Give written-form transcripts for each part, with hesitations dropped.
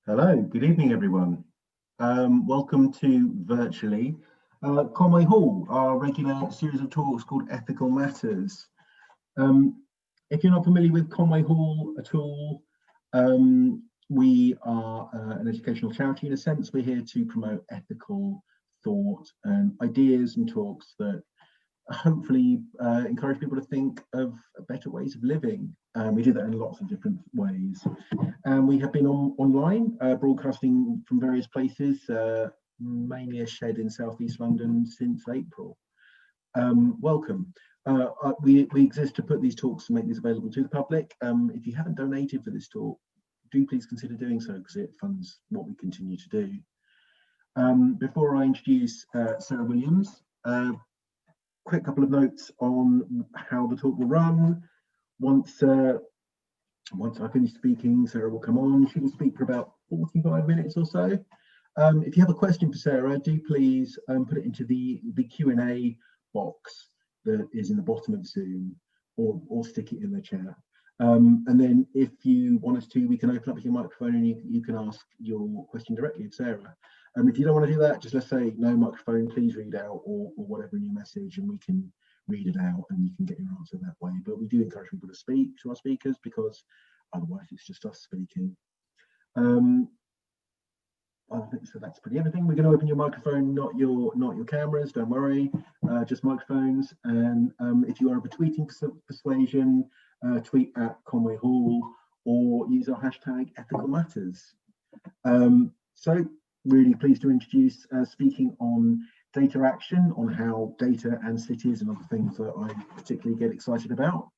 Hello, good evening, everyone. Welcome to virtually Conway Hall, our regular series of talks called Ethical Matters. If you're not familiar with Conway Hall at all, we are an educational charity in a sense. We're here to promote ethical thought and ideas and talks that hopefully encourage people to think of better ways of living. We do that in lots of different ways. And we have been online, broadcasting from various places, mainly a shed in southeast London since April. Welcome. We exist to put these talks and make these available to the public. If you haven't donated for this talk, do please consider doing so because it funds what we continue to do. Before I introduce Sarah Williams, quick couple of notes on how the talk will run. Once I finish speaking, Sarah will come on. She will speak for about 45 minutes or so. If you have a question for Sarah, do please put it into the Q&A box that is in the bottom of Zoom, or stick it in the chat. And then if you want us to, we can open up your microphone and you can ask your question directly of Sarah. If you don't want to do that, just let's say no microphone, please read out or whatever in your message, and we can read it out and you can get your answer that way. But we do encourage people to speak to our speakers because otherwise it's just us speaking. I think so. That's pretty everything. We're going to open your microphone, not your cameras. Don't worry, just microphones. And if you are of a tweeting persuasion, tweet at Conway Hall or use our hashtag Ethical Matters. So really pleased to introduce speaking on data action, on how data and cities and other things that I particularly get excited about.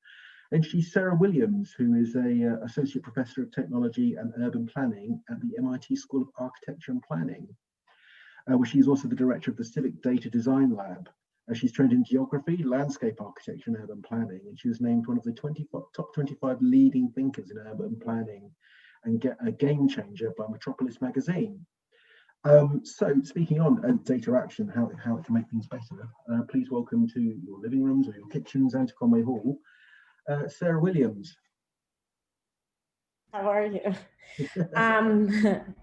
And she's Sarah Williams, who is a Associate Professor of Technology and Urban Planning at the MIT School of Architecture and Planning, where she's also the Director of the Civic Data Design Lab. She's trained in geography, landscape architecture and urban planning, and she was named one of the top 25 leading thinkers in urban planning and a game changer by Metropolis magazine. So speaking on data action, how it can make things better, please welcome to your living rooms or your kitchens and to Conway Hall, Sarah Williams. How are you?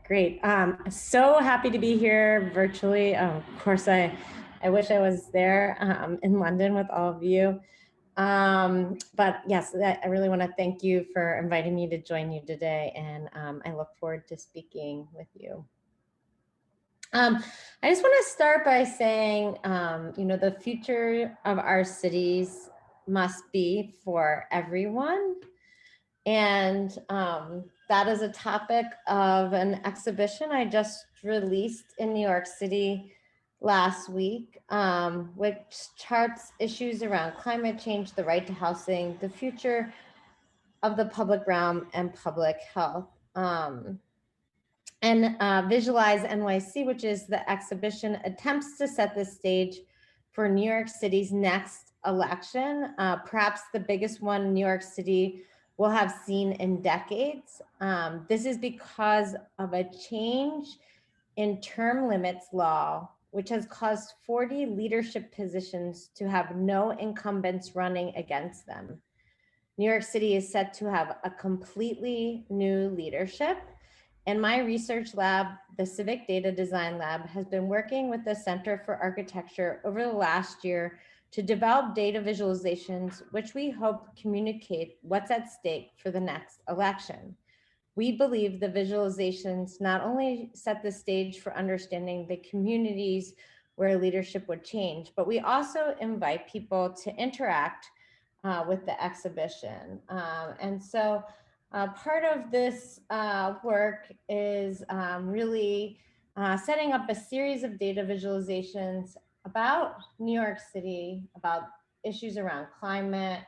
Great. So happy to be here virtually. Of course, I wish I was there in London with all of you. But yes, I really want to thank you for inviting me to join you today, and I look forward to speaking with you. I just want to start by saying, the future of our cities must be for everyone. And that is a topic of an exhibition I just released in New York City last week, which charts issues around climate change, the right to housing, the future of the public realm, and public health. And Visualize NYC, which is the exhibition, attempts to set the stage for New York City's next election, perhaps the biggest one New York City will have seen in decades. This is because of a change in term limits law, which has caused 40 leadership positions to have no incumbents running against them. New York City is set to have a completely new leadership. And my research lab, the Civic Data Design Lab, has been working with the Center for Architecture over the last year to develop data visualizations, which we hope communicate what's at stake for the next election. We believe the visualizations not only set the stage for understanding the communities where leadership would change, but we also invite people to interact with the exhibition. And so part of this work is really setting up a series of data visualizations about New York City, about issues around climate,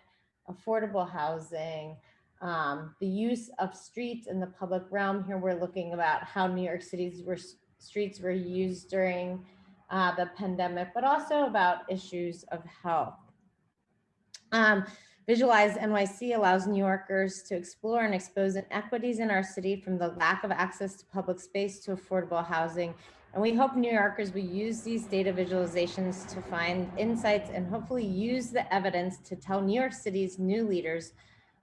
affordable housing, the use of streets in the public realm. Here we're looking about how New York City's streets were used during the pandemic, but also about issues of health. Visualize NYC allows New Yorkers to explore and expose inequities in our city, from the lack of access to public space to affordable housing. And we hope New Yorkers will use these data visualizations to find insights and hopefully use the evidence to tell New York City's new leaders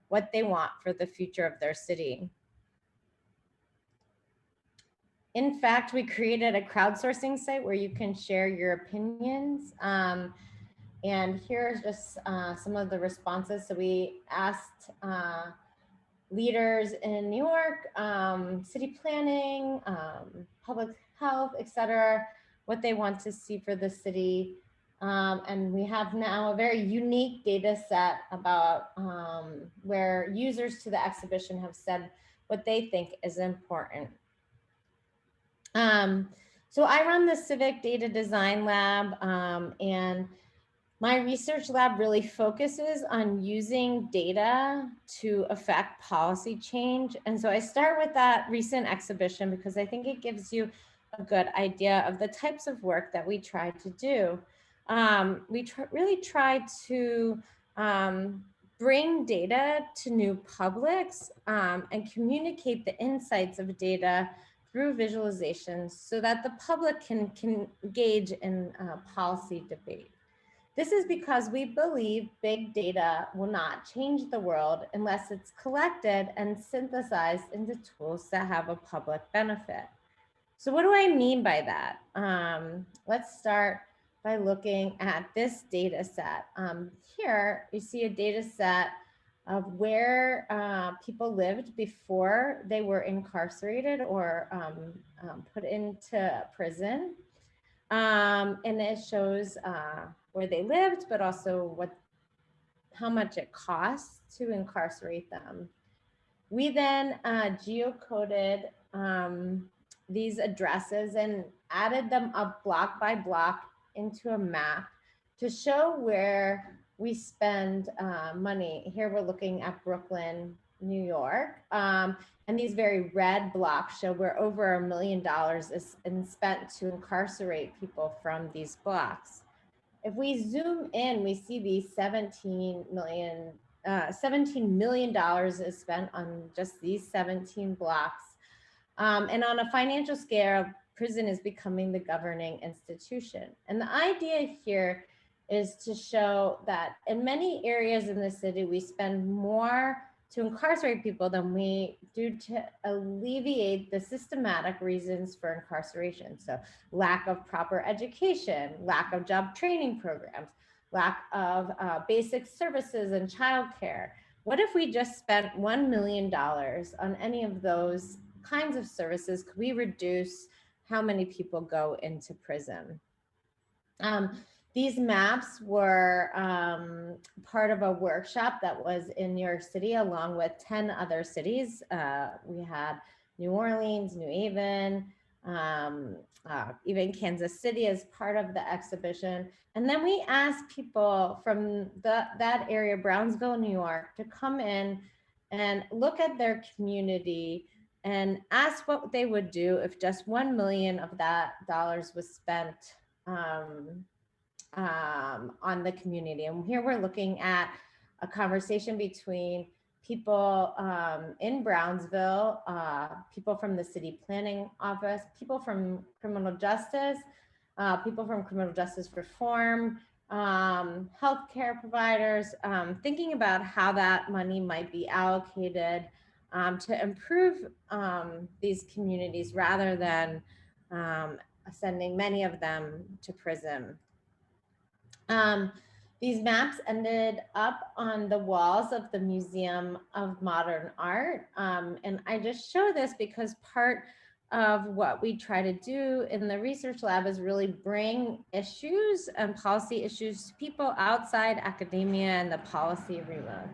what they want for the future of their city. In fact, we created a crowdsourcing site where you can share your opinions. And here's just some of the responses. So we asked leaders in New York, city planning, public health, etc., what they want to see for the city. And we have now a very unique data set about where users to the exhibition have said what they think is important. So I run the Civic Data Design Lab, and my research lab really focuses on using data to affect policy change. And so I start with that recent exhibition because I think it gives you a good idea of the types of work that we try to do. We really try to bring data to new publics and communicate the insights of data through visualizations so that the public can engage in policy debate. This is because we believe big data will not change the world unless it's collected and synthesized into tools that have a public benefit. So what do I mean by that? Let's start by looking at this data set. Here you see a data set of where people lived before they were incarcerated or put into prison. And it shows where they lived, but also how much it costs to incarcerate them. We then geocoded these addresses and added them up block by block into a map to show where we spend money. Here we're looking at Brooklyn, New York. And these very red blocks show where over $1 million is spent to incarcerate people from these blocks. If we zoom in, we see these $17 million is spent on just these 17 blocks. And on a financial scale, prison is becoming the governing institution. And the idea here is to show that in many areas in the city, we spend more to incarcerate people than we do to alleviate the systematic reasons for incarceration. So lack of proper education, lack of job training programs, lack of basic services and childcare. What if we just spent $1 million on any of those kinds of services? Could we reduce how many people go into prison? These maps were part of a workshop that was in New York City along with 10 other cities. We had New Orleans, New Haven, even Kansas City as part of the exhibition. And then we asked people from that area, Brownsville, New York, to come in and look at their community and ask what they would do if just $1 million of that dollars was spent on the community. And here we're looking at a conversation between people in Brownsville, people from the city planning office, people from criminal justice reform, healthcare providers, thinking about how that money might be allocated to improve these communities rather than sending many of them to prison. These maps ended up on the walls of the Museum of Modern Art. And I just show this because part of what we try to do in the research lab is really bring issues and policy issues to people outside academia and the policy arena.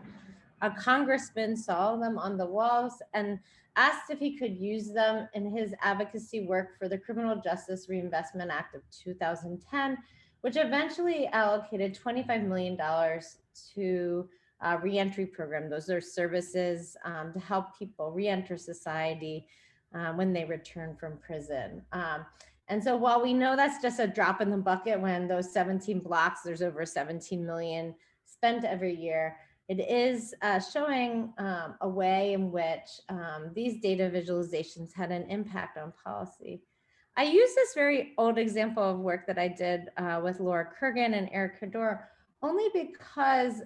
A congressman saw them on the walls and asked if he could use them in his advocacy work for the Criminal Justice Reinvestment Act of 2010, which eventually allocated $25 million to a reentry program. Those are services to help people reenter society when they return from prison. And so while we know that's just a drop in the bucket when those 17 blocks, there's over 17 million spent every year, it is showing a way in which these data visualizations had an impact on policy. I use this very old example of work that I did with Laura Kurgan and Eric Kador only because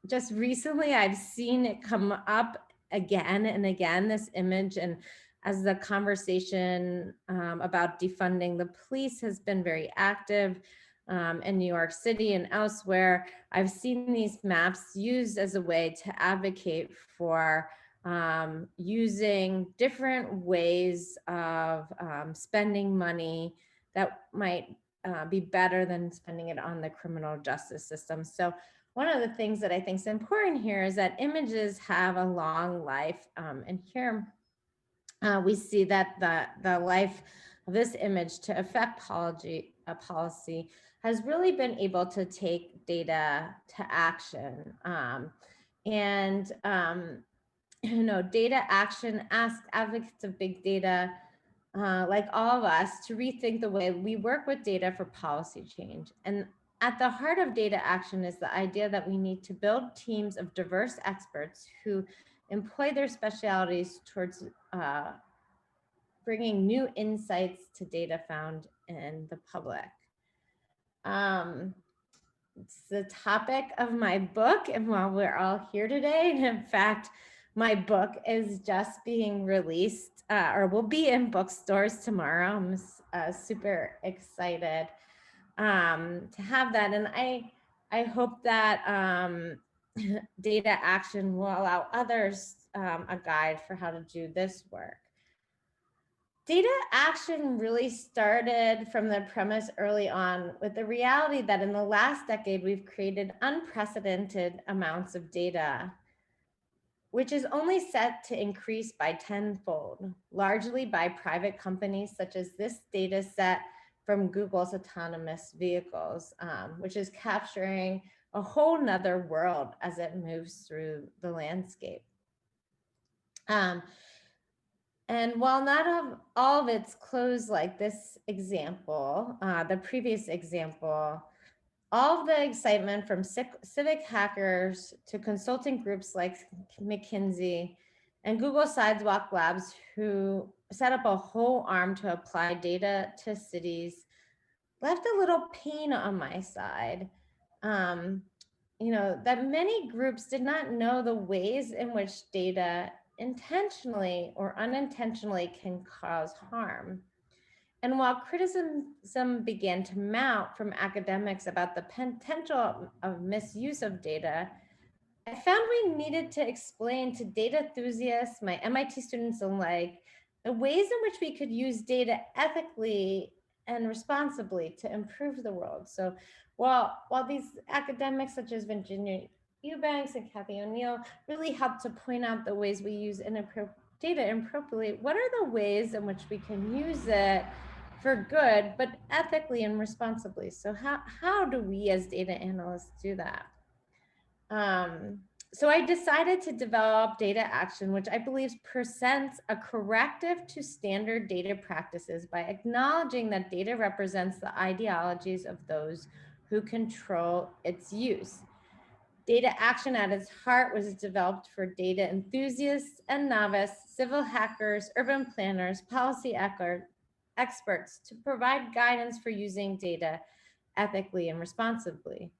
just recently I've seen it come up again and again, this image, and as the conversation about defunding the police has been very active in New York City and elsewhere, I've seen these maps used as a way to advocate for using different ways of spending money that might be better than spending it on the criminal justice system. So one of the things that I think is important here is that images have a long life. And here we see that the life of this image to affect policy has really been able to take data to action. Data action asks advocates of big data, like all of us, to rethink the way we work with data for policy change. And at the heart of data action is the idea that we need to build teams of diverse experts who employ their specialities towards bringing new insights to data found in the public. It's the topic of my book, and while we're all here today, and in fact, my book is just being released or will be in bookstores tomorrow. I'm super excited to have that. And I hope that data action will allow others a guide for how to do this work. Data action really started from the premise early on with the reality that in the last decade, we've created unprecedented amounts of data, which is only set to increase by tenfold, largely by private companies such as this data set from Google's autonomous vehicles, which is capturing a whole nother world as it moves through the landscape. And while not all of it's closed like this example, the previous example, all of the excitement from civic hackers to consulting groups like McKinsey and Google Sidewalk Labs, who set up a whole arm to apply data to cities, left a little pain on my side. That many groups did not know the ways in which data intentionally or unintentionally can cause harm. And while criticism began to mount from academics about the potential of misuse of data, I found we needed to explain to data enthusiasts, my MIT students alike, the ways in which we could use data ethically and responsibly to improve the world. So while these academics such as Virginia Eubanks and Kathy O'Neill really helped to point out the ways we use data improperly, what are the ways in which we can use it for good, but ethically and responsibly? So how do we as data analysts do that? So I decided to develop data action, which I believe presents a corrective to standard data practices by acknowledging that data represents the ideologies of those who control its use. Data action at its heart was developed for data enthusiasts and novice, civil hackers, urban planners, policy experts to provide guidance for using data ethically and responsibly.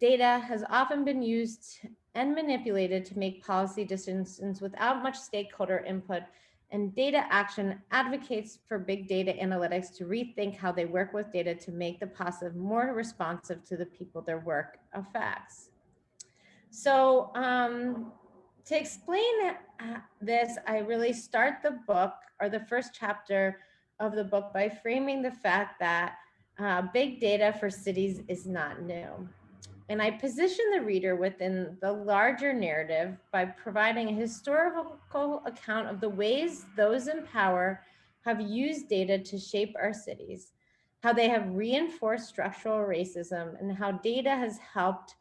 Data has often been used and manipulated to make policy decisions without much stakeholder input, and data action advocates for big data analytics to rethink how they work with data to make the process more responsive to the people their work affects. So to explain this, I really start the book, or the first chapter of the book, by framing the fact that big data for cities is not new. And I position the reader within the larger narrative by providing a historical account of the ways those in power have used data to shape our cities, how they have reinforced structural racism, and how data has helped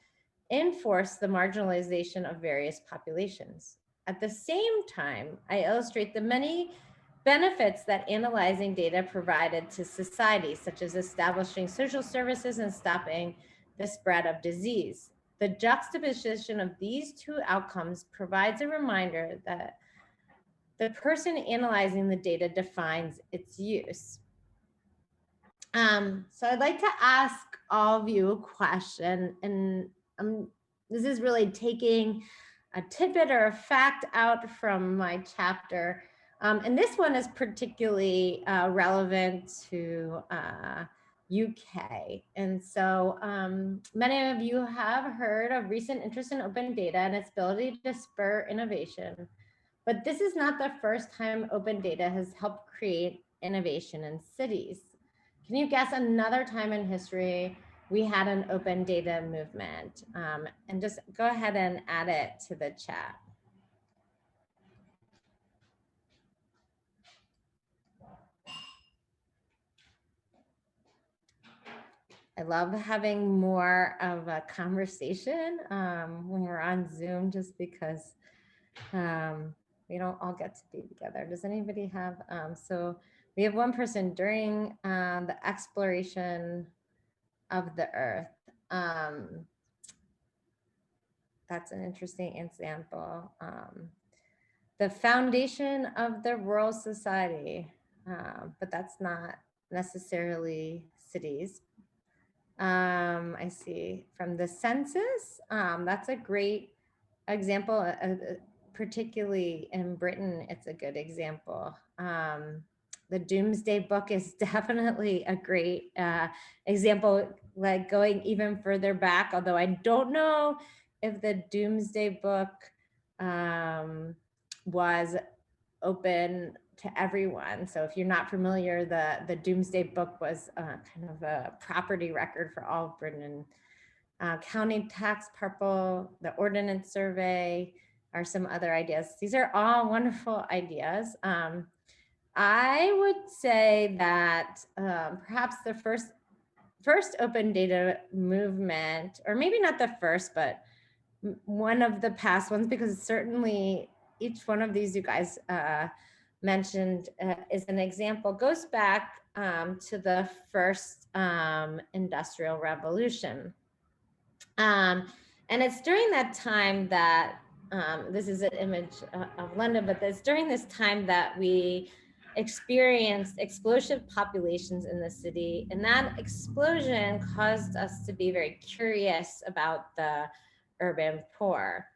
enforce the marginalization of various populations. At the same time, I illustrate the many benefits that analyzing data provided to society, such as establishing social services and stopping the spread of disease. The juxtaposition of these two outcomes provides a reminder that the person analyzing the data defines its use. So I'd like to ask all of you a question, and this is really taking tidbit or a fact out from my chapter. And this one is particularly relevant to UK. And so many of you have heard of recent interest in open data and its ability to spur innovation. But this is not the first time open data has helped create innovation in cities. Can you guess another time in history we had an open data movement? And just go ahead and add it to the chat. I love having more of a conversation when we're on Zoom, just because we don't all get to be together. Does anybody have, so we have one person during the exploration of the earth. That's an interesting example. The foundation of the rural society, but that's not necessarily cities. I see from the census, that's a great example, particularly in Britain, it's a good example. The Doomsday Book is definitely a great example, like going even further back, although I don't know if the Doomsday Book was open to everyone. So if you're not familiar, the Doomsday Book was kind of a property record for all of Britain. County tax purple, the ordinance survey are some other ideas. These are all wonderful ideas. I would say that perhaps the first open data movement, or maybe not the first, but one of the past ones, because certainly each one of these you guys mentioned is an example, goes back to the first industrial revolution. And it's during that time that, this is an image of London, but it's during this time that we experienced explosive populations in the city. And that explosion caused us to be very curious about the urban poor.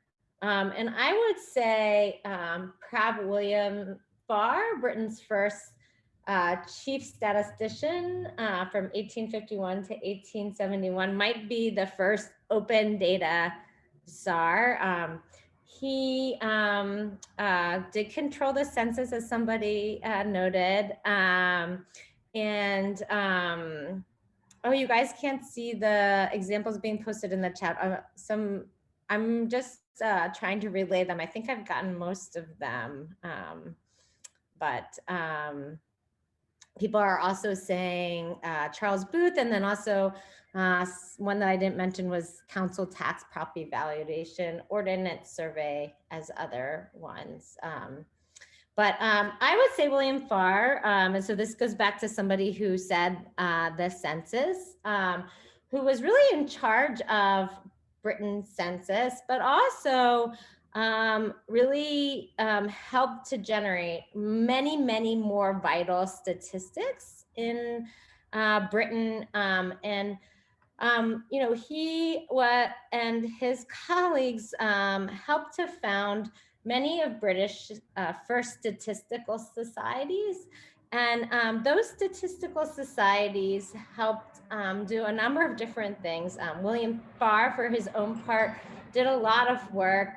And I would say Prof. William Farr, Britain's first chief statistician from 1851 to 1871, might be the first open data czar. He did control the census, as somebody noted. Oh, you guys can't see the examples being posted in the chat. I'm just trying to relay them. I think I've gotten most of them, but people are also saying Charles Booth, and then also one that I didn't mention was council tax property valuation, ordinance survey as other ones. But I would say William Farr, and so this goes back to somebody who said the census, who was really in charge of Britain's census, but also really helped to generate many, many more vital statistics in Britain. You know, he and his colleagues helped to found many of British first statistical societies. And those statistical societies helped do a number of different things. William Farr, for his own part, did a lot of work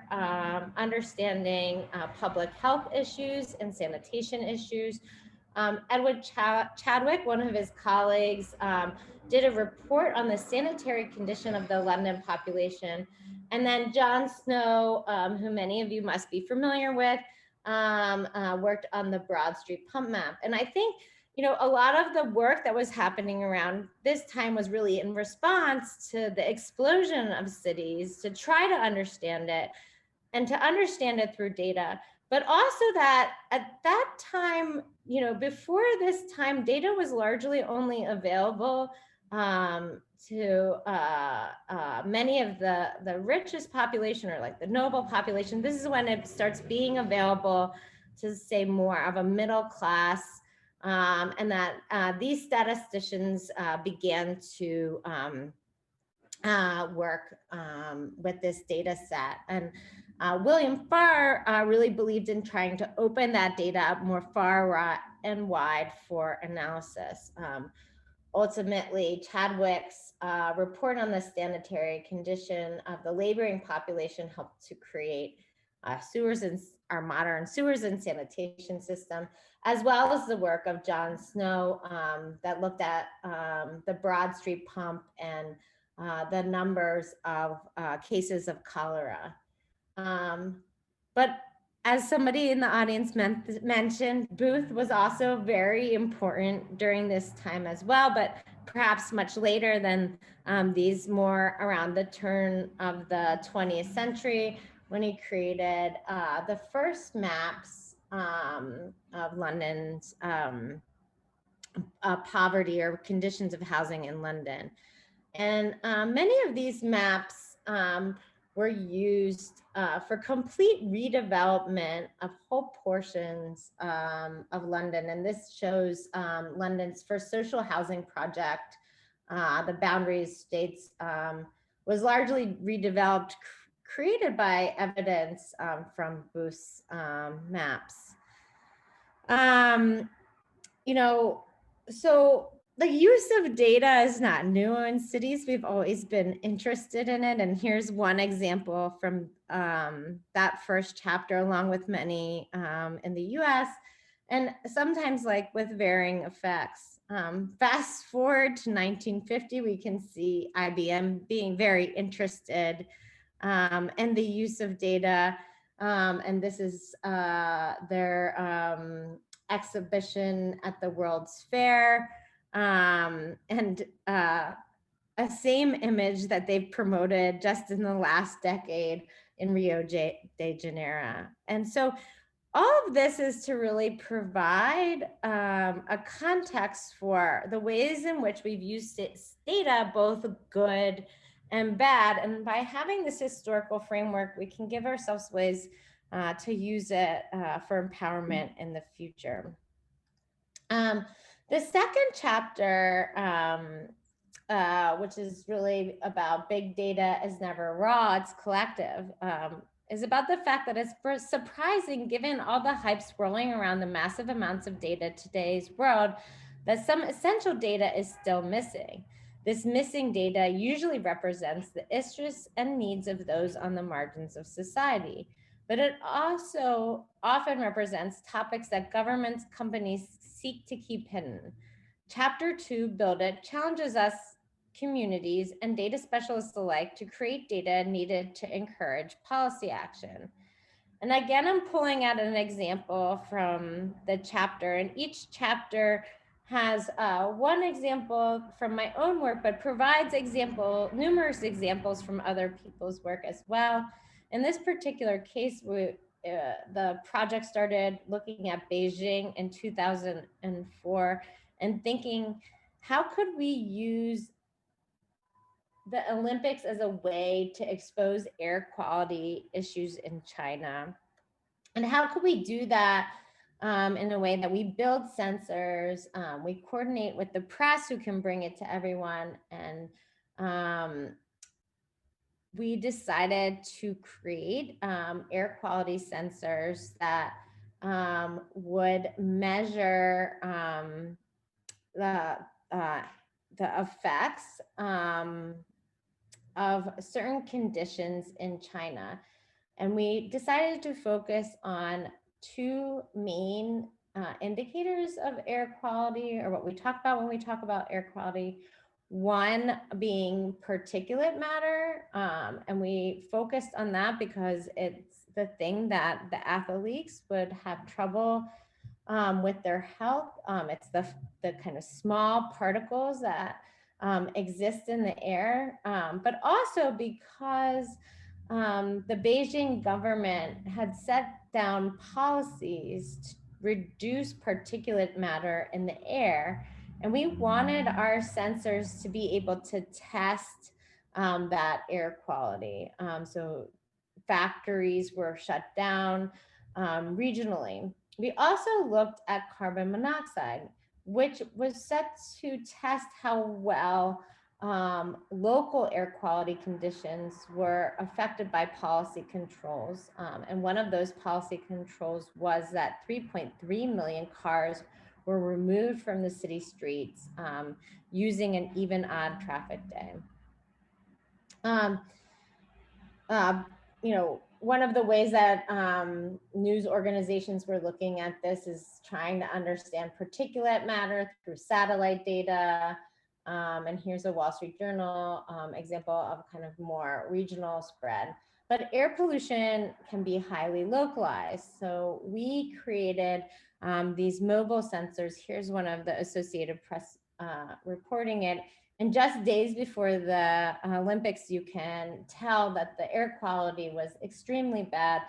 understanding public health issues and sanitation issues. Edward Chadwick, one of his colleagues, did a report on the sanitary condition of the London population. And then John Snow, who many of you must be familiar with, worked on the Broad Street pump map. And I think, you know, a lot of the work that was happening around this time was really in response to the explosion of cities, to try to understand it and to understand it through data. But also that at that time, you know, before this time, data was largely only available to many of the richest population, or like the noble population. This is when it starts being available to, say, more of a middle class, and that these statisticians began to work with this data set. And William Farr really believed in trying to open that data up more far and wide for analysis. Ultimately, Chadwick's report on the sanitary condition of the laboring population helped to create sewers and our modern sewers and sanitation system, as well as the work of John Snow that looked at the Broad Street pump and the numbers of cases of cholera. But as somebody in the audience mentioned, Booth was also very important during this time as well, but perhaps much later than these, more around the turn of the 20th century, when he created the first maps of London's poverty or conditions of housing in London. And many of these maps were used for complete redevelopment of whole portions of London. And this shows London's first social housing project. The Boundaries States was largely redeveloped, created by evidence from Booth's maps. So the use of data is not new in cities. We've always been interested in it. And here's one example from that first chapter, along with many in the US, and sometimes like with varying effects. Fast forward to 1950, we can see IBM being very interested in the use of data. And this is their exhibition at the World's Fair, and a same image that they've promoted just in the last decade in Rio de Janeiro. And so all of this is to really provide a context for the ways in which we've used data, both good and bad. And by having this historical framework, we can give ourselves ways to use it for empowerment in the future. The second chapter, which is really about big data is never raw, it's collective, is about the fact that it's surprising, given all the hype swirling around the massive amounts of data in today's world, that some essential data is still missing. This missing data usually represents the interests and needs of those on the margins of society, but it also often represents topics that governments, companies seek to keep hidden. Chapter 2, Build It, challenges us, communities, and data specialists alike, to create data needed to encourage policy action. And again, I'm pulling out an example from the chapter, and each chapter has one example from my own work, but provides numerous examples from other people's work as well. In this particular case, the project started looking at Beijing in 2004 and thinking, how could we use the Olympics as a way to expose air quality issues in China? And how could we do that in a way that we build sensors, we coordinate with the press who can bring it to everyone, and we decided to create air quality sensors that would measure the effects of certain conditions in China. And we decided to focus on two main indicators of air quality, or what we talk about when we talk about air quality. One being particulate matter, and we focused on that because it's the thing that the athletes would have trouble with their health. It's the kind of small particles that exist in the air, but also because the Beijing government had set down policies to reduce particulate matter in the air. And we wanted our sensors to be able to test that air quality. So factories were shut down regionally. We also looked at carbon monoxide, which was set to test how well local air quality conditions were affected by policy controls. And one of those policy controls was that 3.3 million cars were removed from the city streets using an even odd traffic day. One of the ways that news organizations were looking at this is trying to understand particulate matter through satellite data. And here's a Wall Street Journal example of kind of more regional spread. But air pollution can be highly localized. So we created these mobile sensors. Here's one of the Associated Press reporting it. And just days before the Olympics, you can tell that the air quality was extremely bad.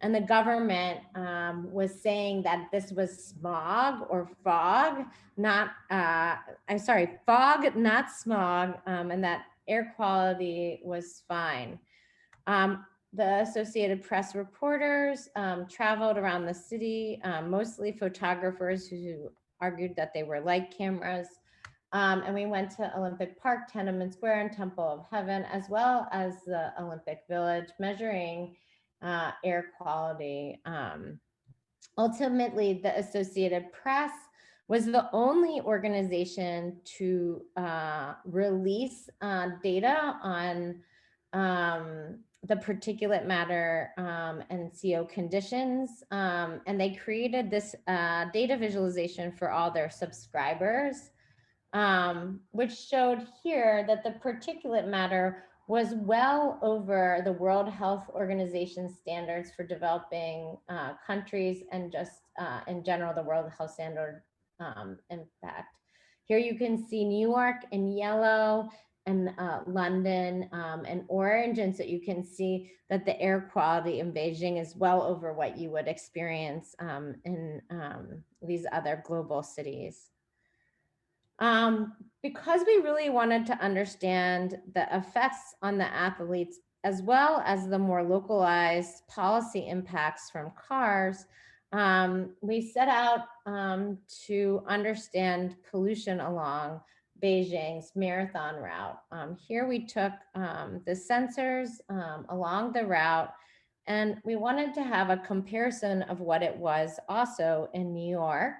And the government was saying that this was smog or fog, fog, not smog, and that air quality was fine. The Associated Press reporters traveled around the city, mostly photographers who argued that they were light cameras. And we went to Olympic Park, Tiananmen Square, and Temple of Heaven, as well as the Olympic Village, measuring air quality. Ultimately, the Associated Press was the only organization to release data on the particulate matter and CO conditions. And they created this data visualization for all their subscribers. Which showed here that the particulate matter was well over the World Health Organization standards for developing countries, and just in general, the World Health Standard in fact. Here you can see New York in yellow and London in orange. And so you can see that the air quality in Beijing is well over what you would experience in these other global cities. Because we really wanted to understand the effects on the athletes, as well as the more localized policy impacts from cars, we set out to understand pollution along Beijing's marathon route. Here we took the sensors along the route, and we wanted to have a comparison of what it was also in New York.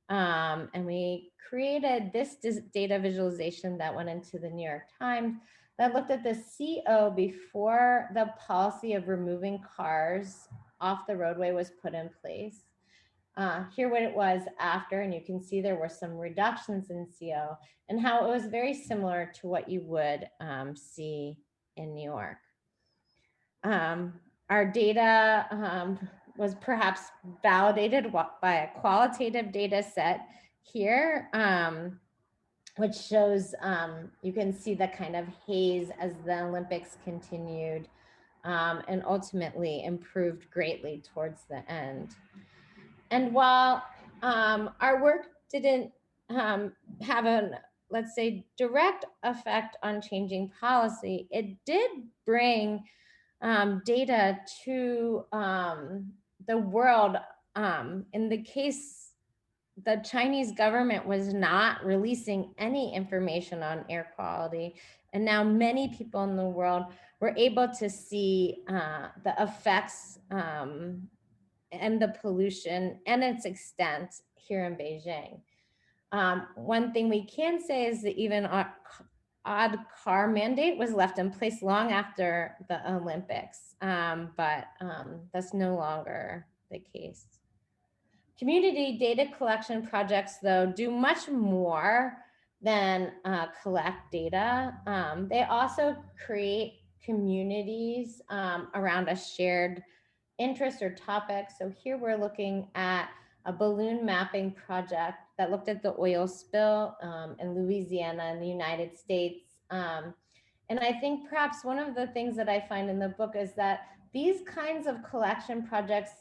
And we created this data visualization that went into the New York Times that looked at the CO before the policy of removing cars off the roadway was put in place. Here what it was after, and you can see there were some reductions in CO, and how it was very similar to what you would see in New York. Our data was perhaps validated by a qualitative data set here, which shows, you can see the kind of haze as the Olympics continued and ultimately improved greatly towards the end. And while our work didn't have a, let's say, direct effect on changing policy, it did bring data to the world. In the case, the Chinese government was not releasing any information on air quality. And now many people in the world were able to see the effects and the pollution and its extent here in Beijing. One thing we can say is that even odd car mandate was left in place long after the Olympics, but that's no longer the case. Community data collection projects, though, do much more than collect data. They also create communities around a shared interest or topic. So here we're looking at a balloon mapping project that looked at the oil spill in Louisiana in the United States. And I think perhaps one of the things that I find in the book is that these kinds of collection projects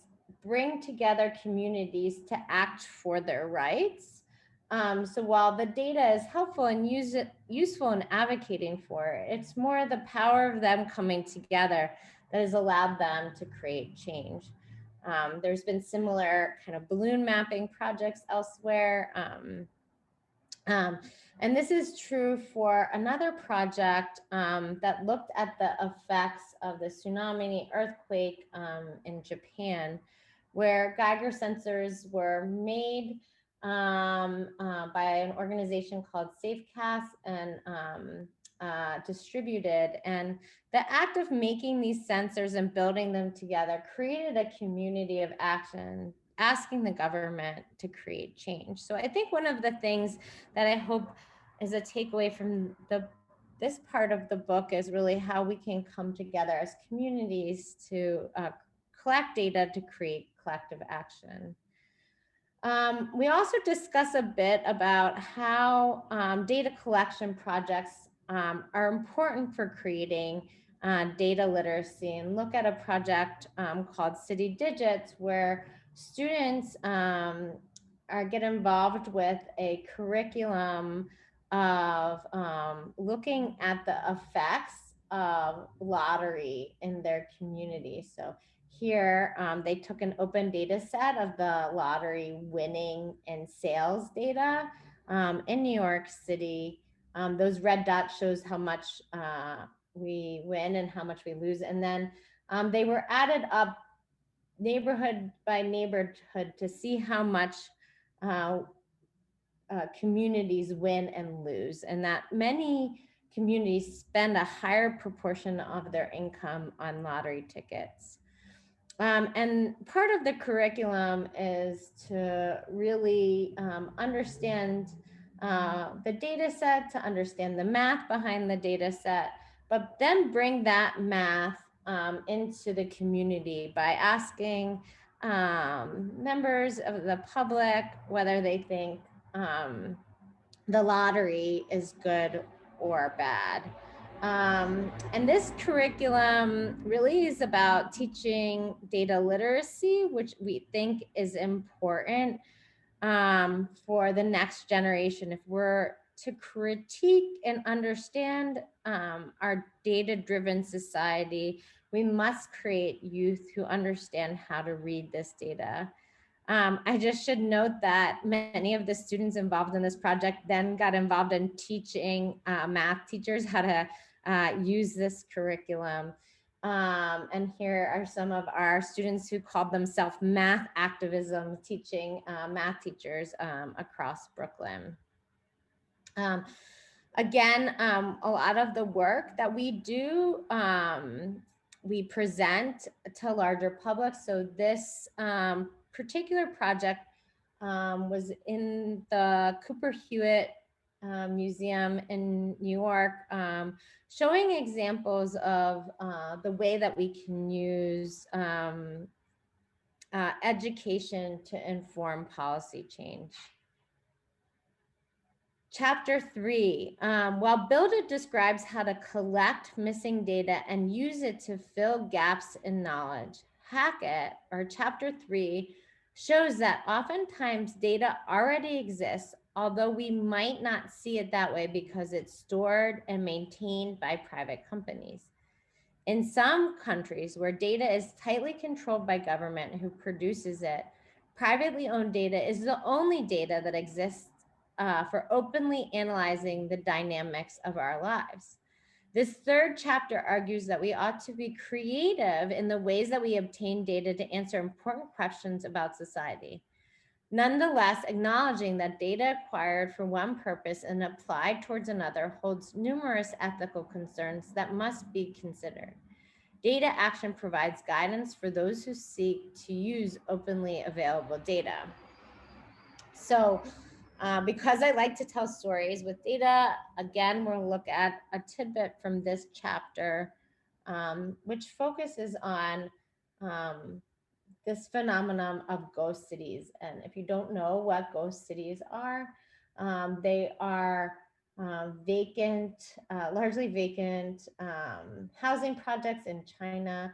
bring together communities to act for their rights. So while the data is helpful and useful in advocating for it, it's more the power of them coming together that has allowed them to create change. There's been similar kind of balloon mapping projects elsewhere. Um, and this is true for another project that looked at the effects of the tsunami earthquake in Japan, where Geiger sensors were made by an organization called SafeCast and distributed. And the act of making these sensors and building them together created a community of action, asking the government to create change. So I think one of the things that I hope is a takeaway from this part of the book is really how we can come together as communities to collect data to create collective action. We also discuss a bit about how data collection projects are important for creating data literacy, and look at a project called City Digits, where students get involved with a curriculum of looking at the effects of lottery in their community. So here, they took an open data set of the lottery winning and sales data in New York City. Those red dots shows how much we win and how much we lose. And then they were added up neighborhood by neighborhood to see how much uh, communities win and lose, and that many communities spend a higher proportion of their income on lottery tickets. And part of the curriculum is to really understand the data set, to understand the math behind the data set, but then bring that math into the community by asking members of the public whether they think the lottery is good or bad. And this curriculum really is about teaching data literacy, which we think is important for the next generation. If we're to critique and understand our data-driven society, we must create youth who understand how to read this data. I just should note that many of the students involved in this project then got involved in teaching math teachers how to use this curriculum. And here are some of our students who called themselves math activism, teaching math teachers across Brooklyn. Again, a lot of the work that we do, we present to larger public. So this particular project was in the Cooper Hewitt Museum in New York, showing examples of the way that we can use education to inform policy change. Chapter 3, while Build It describes how to collect missing data and use it to fill gaps in knowledge, Hack It, or Chapter 3, shows that oftentimes data already exists, although we might not see it that way because it's stored and maintained by private companies. In some countries where data is tightly controlled by government who produces it, privately owned data is the only data that exists for openly analyzing the dynamics of our lives. This third chapter argues that we ought to be creative in the ways that we obtain data to answer important questions about society. Nonetheless, acknowledging that data acquired for one purpose and applied towards another holds numerous ethical concerns that must be considered. Data action provides guidance for those who seek to use openly available data. So, because I like to tell stories with data, again, we'll look at a tidbit from this chapter, which focuses on this phenomenon of ghost cities. And if you don't know what ghost cities are, they are vacant, largely vacant housing projects in China.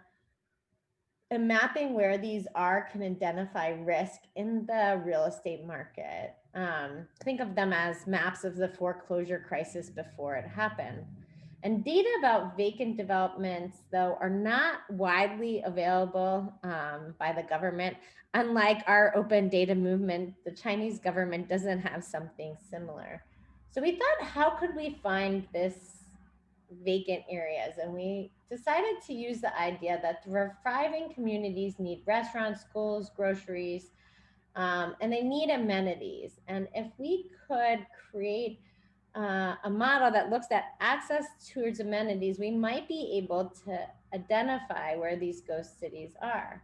And mapping where these are can identify risk in the real estate market. Think of them as maps of the foreclosure crisis before it happened. And data about vacant developments, though, are not widely available by the government. Unlike our open data movement, the Chinese government doesn't have something similar. So we thought, how could we find this vacant areas? And we decided to use the idea that thriving communities need restaurants, schools, groceries, and they need amenities. And if we could create a model that looks at access towards amenities, we might be able to identify where these ghost cities are.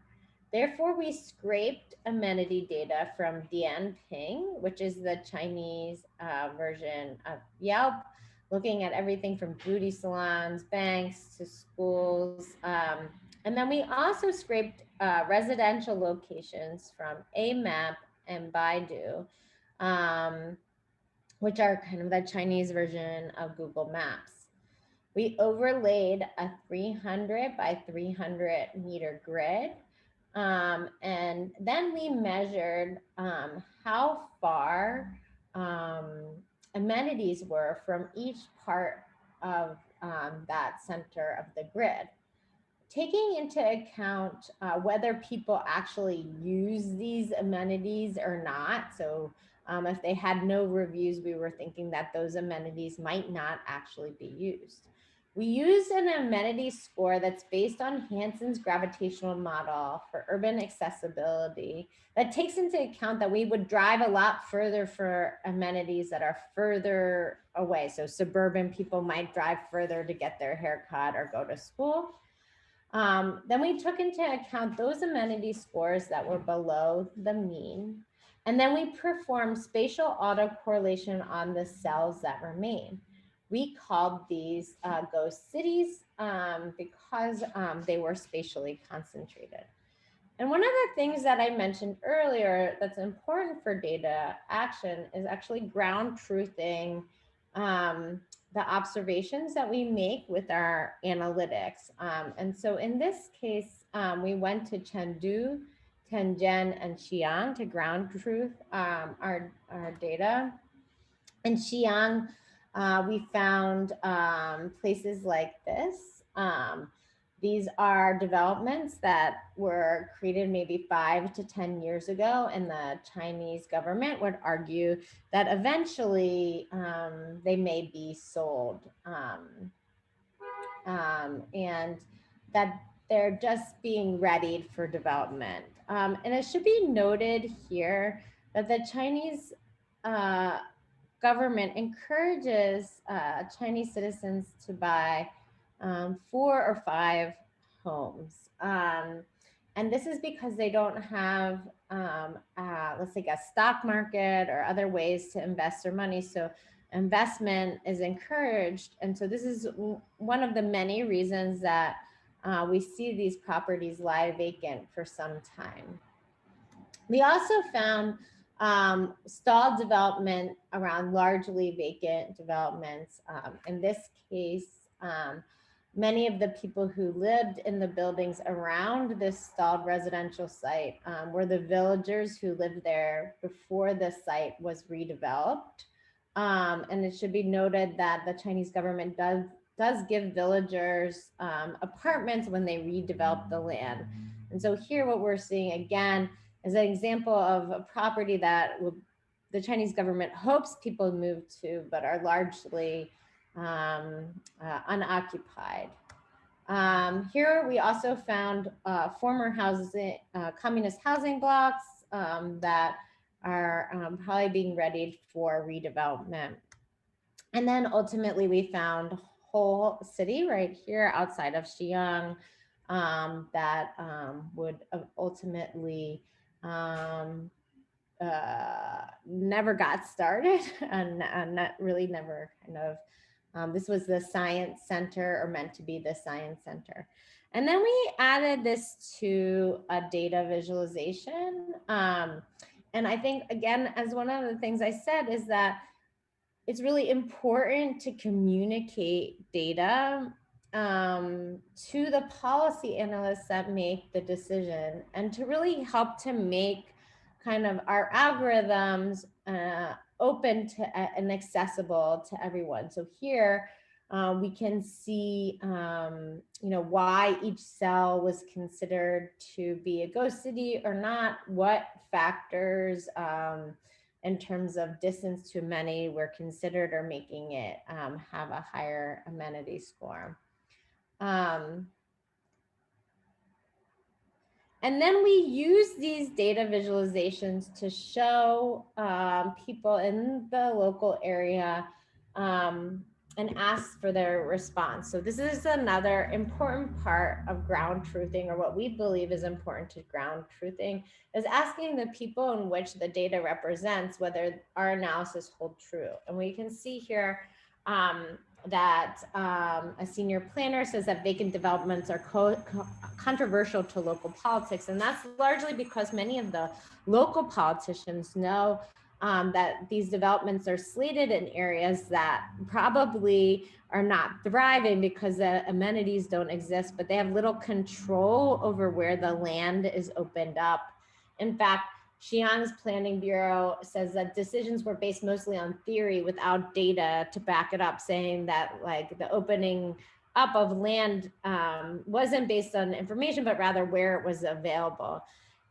Therefore, we scraped amenity data from Dianping, which is the Chinese version of Yelp, looking at everything from beauty salons, banks to schools. And then we also scraped residential locations from AMAP and Baidu, um, which are kind of the Chinese version of Google Maps. We overlaid a 300 by 300 meter grid. And then we measured how far amenities were from each part of that center of the grid, taking into account whether people actually use these amenities or not. So if they had no reviews, we were thinking that those amenities might not actually be used. We used an amenity score that's based on Hanson's gravitational model for urban accessibility that takes into account that we would drive a lot further for amenities that are further away. So suburban people might drive further to get their haircut or go to school. Then we took into account those amenity scores that were below the mean. And then we performed spatial autocorrelation on the cells that remain. We called these ghost cities because they were spatially concentrated. And one of the things that I mentioned earlier that's important for data action is actually ground truthing the observations that we make with our analytics. And so in this case, we went to Chengdu, Tianjin, and Xi'an to ground truth our data. In Xi'an, we found places like this. These are developments that were created maybe 5 to 10 years ago, and the Chinese government would argue that eventually they may be sold, and that they're just being readied for development. And it should be noted here that the Chinese government encourages Chinese citizens to buy 4 or 5 homes. And this is because they don't have, let's say, a stock market or other ways to invest their money. So investment is encouraged. And so this is one of the many reasons that we see these properties lie vacant for some time. We also found stalled development around largely vacant developments. In this case, many of the people who lived in the buildings around this stalled residential site were the villagers who lived there before the site was redeveloped. And it should be noted that the Chinese government does give villagers apartments when they redevelop the land. And so here what we're seeing again is an example of a property that the Chinese government hopes people move to, but are largely unoccupied. Here we also found former housing, communist housing blocks that are probably being readied for redevelopment. And then ultimately we found whole city right here outside of Xi'an that would ultimately never got started and not really never kind of, this was the science center, or meant to be the science center. And then we added this to a data visualization. And I think, again, as one of the things I said, is that it's really important to communicate data to the policy analysts that make the decision, and to really help to make kind of our algorithms open to and accessible to everyone. So here we can see, why each cell was considered to be a ghost city or not, what factors in terms of distance to amenity were considered, or making it have a higher amenity score. And then we use these data visualizations to show people in the local area and ask for their response. So this is another important part of ground truthing, or what we believe is important to ground truthing, is asking the people in which the data represents whether our analysis hold true. And we can see here that a senior planner says that vacant developments are controversial to local politics. And that's largely because many of the local politicians know that these developments are slated in areas that probably are not thriving because the amenities don't exist, but they have little control over where the land is opened up. In fact, Xi'an's Planning Bureau says that decisions were based mostly on theory without data to back it up, saying that like the opening up of land wasn't based on information, but rather where it was available.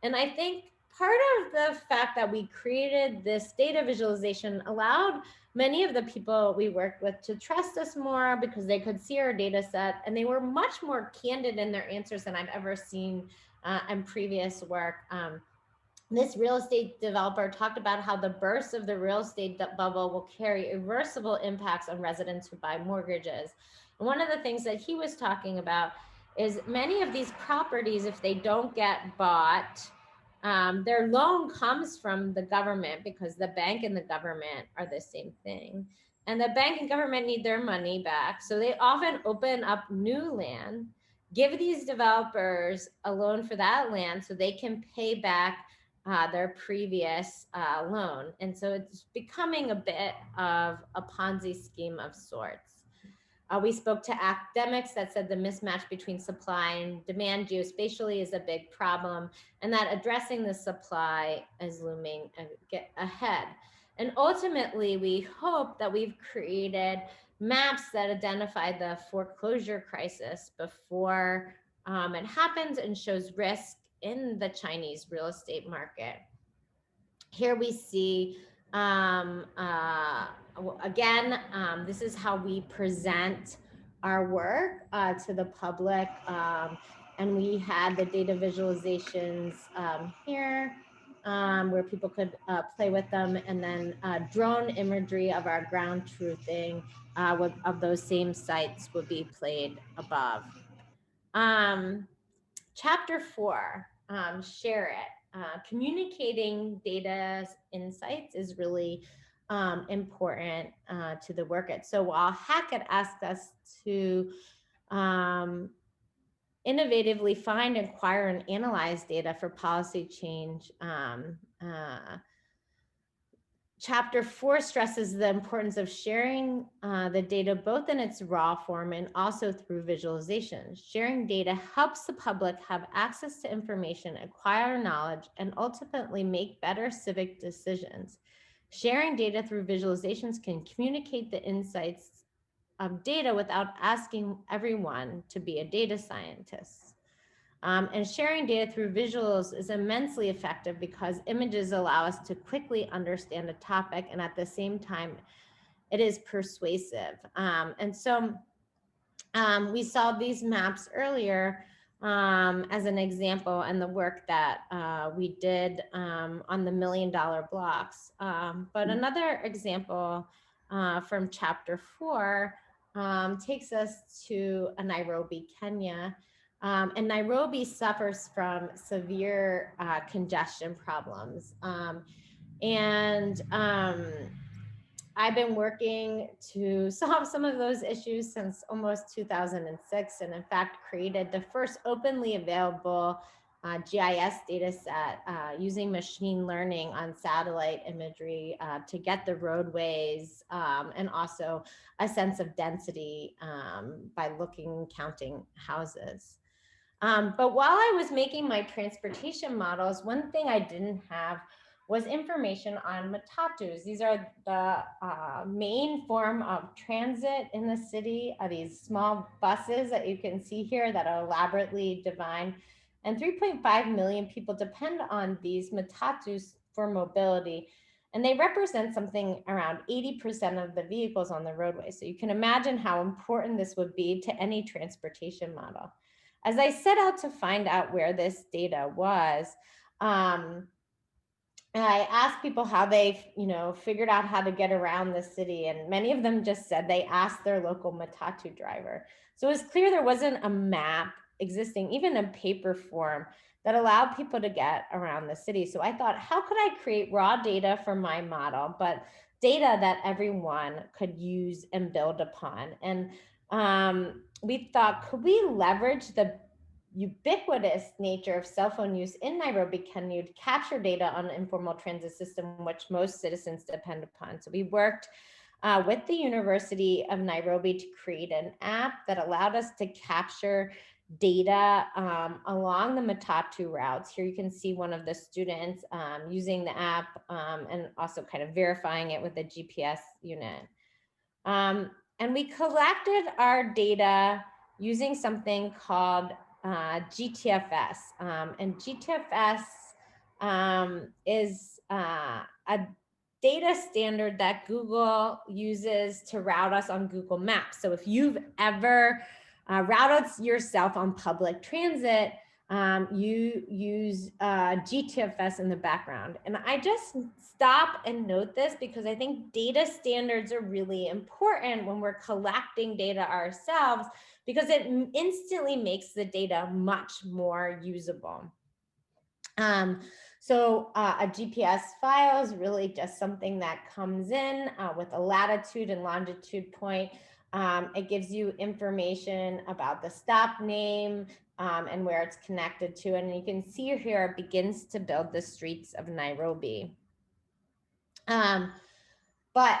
And I think part of the fact that we created this data visualization allowed many of the people we worked with to trust us more, because they could see our data set and they were much more candid in their answers than I've ever seen in previous work. This real estate developer talked about how the burst of the real estate bubble will carry irreversible impacts on residents who buy mortgages. And one of the things that he was talking about is many of these properties, if they don't get bought, their loan comes from the government, because the bank and the government are the same thing. And the bank and government need their money back. So they often open up new land, give these developers a loan for that land so they can pay back their previous loan. And so it's becoming a bit of a Ponzi scheme of sorts. We spoke to academics that said the mismatch between supply and demand geospatially is a big problem, and that addressing the supply is looming ahead. And ultimately, we hope that we've created maps that identify the foreclosure crisis before it happens and shows risk in the Chinese real estate market. Here we see, again, this is how we present our work to the public. And we had the data visualizations here where people could play with them, and then drone imagery of our ground truthing of those same sites would be played above. Chapter 4, share it. Communicating data insights is really important to the work. So while Hackett asked us to innovatively find, acquire, and analyze data for policy change, Chapter 4 stresses the importance of sharing the data both in its raw form and also through visualization. Sharing data helps the public have access to information, acquire knowledge, and ultimately make better civic decisions. Sharing data through visualizations can communicate the insights of data without asking everyone to be a data scientist. And sharing data through visuals is immensely effective because images allow us to quickly understand a topic, and at the same time, it is persuasive. And so we saw these maps earlier as an example, and the work that we did on the $1 million blocks. But another example from chapter 4 takes us to Nairobi, Kenya. And Nairobi suffers from severe congestion problems. I've been working to solve some of those issues since almost 2006, and in fact created the first openly available GIS data set using machine learning on satellite imagery to get the roadways and also a sense of density by counting houses. But while I was making my transportation models, one thing I didn't have was information on matatus. These are the main form of transit in the city, these small buses that you can see here that are elaborately designed. And 3.5 million people depend on these matatus for mobility. and they represent something around 80% of the vehicles on the roadway. So you can imagine how important this would be to any transportation model. As I set out to find out where this data was, and I asked people how they, figured out how to get around the city. And many of them just said they asked their local matatu driver. So it was clear there wasn't a map existing, even in paper form, that allowed people to get around the city. So I thought, how could I create raw data for my model, but data that everyone could use and build upon? And we thought, could we leverage the ubiquitous nature of cell phone use in Nairobi, Kenya, to capture data on the informal transit system, which most citizens depend upon? So we worked with the University of Nairobi to create an app that allowed us to capture data along the matatu routes. Here you can see one of the students using the app and also kind of verifying it with a GPS unit. And we collected our data using something called GTFS. And GTFS is a data standard that Google uses to route us on Google Maps. So if you've ever routed yourself on public transit, you use GTFS in the background. And I just stop and note this because I think data standards are really important when we're collecting data ourselves, because it instantly makes the data much more usable. So a GPS file is really just something that comes in with a latitude and longitude point. It gives you information about the stop name and where it's connected to. And you can see here, it begins to build the streets of Nairobi. But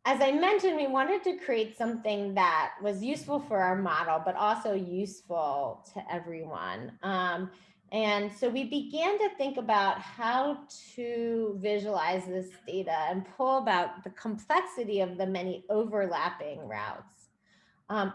as I mentioned, we wanted to create something that was useful for our model, but also useful to everyone. And so we began to think about how to visualize this data and pull about the complexity of the many overlapping routes.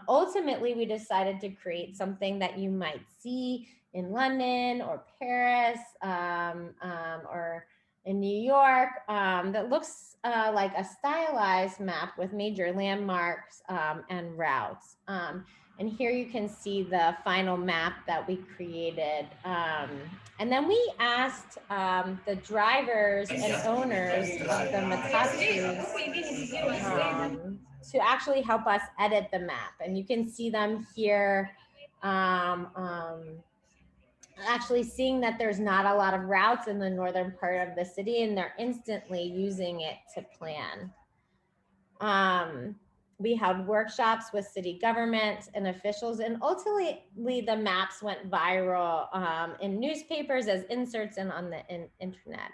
Ultimately, we decided to create something that you might see in London or Paris or in New York that looks like a stylized map with major landmarks and routes. And here you can see the final map that we created. And then we asked the drivers and owners of the matatus to actually help us edit the map. And you can see them here actually seeing that there's not a lot of routes in the northern part of the city, and they're instantly using it to plan. We held workshops with city government and officials, and ultimately the maps went viral in newspapers as inserts and on the internet.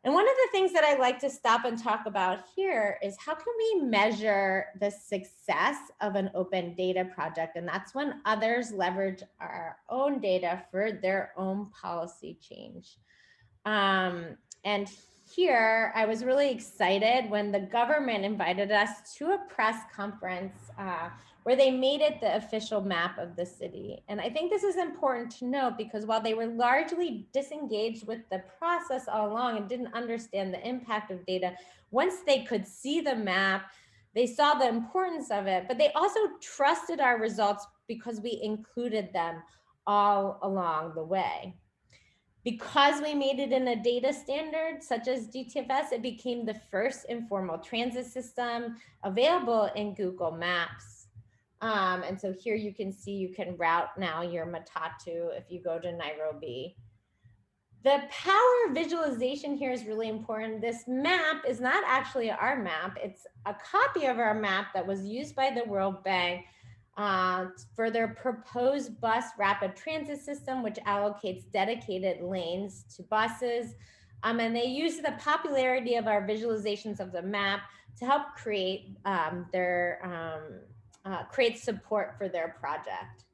And one of the things that I like to stop and talk about here is how can we measure the success of an open data project? And that's when others leverage our own data for their own policy change. And here, I was really excited when the government invited us to a press conference where they made it the official map of the city. And I think this is important to note because while they were largely disengaged with the process all along and didn't understand the impact of data, once they could see the map, they saw the importance of it, but they also trusted our results because we included them all along the way. Because we made it in a data standard such as GTFS, it became the first informal transit system available in Google Maps. And so here you can see you can route now your matatu if you go to Nairobi. The power visualization here is really important. This map is not actually our map. It's a copy of our map that was used by the World Bank for their proposed bus rapid transit system, which allocates dedicated lanes to buses. And they use the popularity of our visualizations of the map to help create create support for their project.